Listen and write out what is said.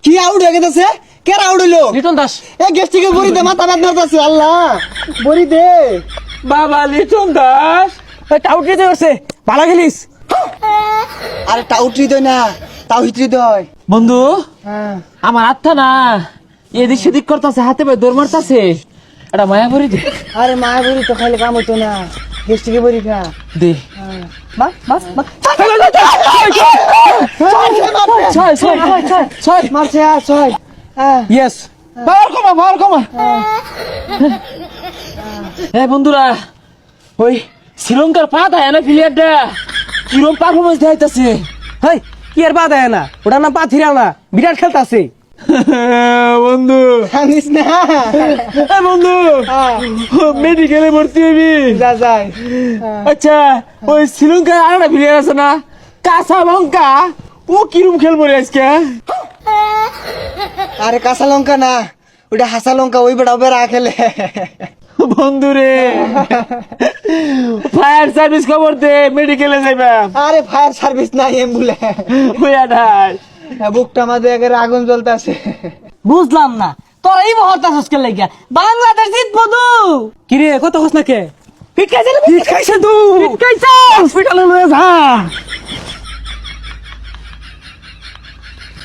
কি আউট হয়ে গেছে? কে আউট হইলো? লিটন দাস। এ গেস্টিকে বড়ি দে, মাথা ব্যথা করতেছে। আল্লাহ, বড়ি দে। বাবা লিটন দাস টাউট দিতে পারছে, ভালো খেলিস। আরে টাউটরি দই না, তাওহিত্রি দই। বন্ধু হ্যাঁ। আমার আত্মা না এদিক সেদিক করতেছে, হাতে পায়ে দৌড় মারতাছে, এটা মায়া ভরি দে। আরে মায়া বড়ি তো খাইলে কাম হইতো না, গেস্টিকে বড়ি খা। দে বাস বাস বাস। ছয় ছয় ছয় মারছে আর ছয়। হ্যাঁ। ইয়েস। পাওয়ার কমা এই বন্ধুরা, ওই শ্রীলঙ্কার পা দেয় না প্লেয়ারটা, কিরম পারফরমেন্স দেখাইতেছে। হেই কি আর পা দেয় না, ওটার নাম পা থিরাও না, বিরাট খেলতাছে। বন্ধু জানিস না? এই বন্ধু মেডিকেলে ভর্তি হবি। যা যাই। আচ্ছা ওই শ্রীলঙ্কায় আর একটা প্লেয়ার আছে না, কাঁচা লঙ্কা, ও কিরম খেলবো রে আজকে? আরে কাঁচা লঙ্কা না, ওটা হাসা লঙ্কা, ওই বেড়া বেড়া খেলে। বন্ধু রে ফায়ার সার্ভিস খবর দে, মেডিকেলে যাইবা। আরে ফায়ার সার্ভিস নাই, অ্যাম্বুলেন্স। হইয়া ঢাল বুকটা আমাদের একের আগুন জ্বলতেছে। বুঝলাম না তোরা এই মহত্তা কে লাগিয়া বাংলাদেশ জিতবো তো। কিরে কত খোঁজ না কে? পিট খাইছে তুই, হসপিটালে লয়ে যা।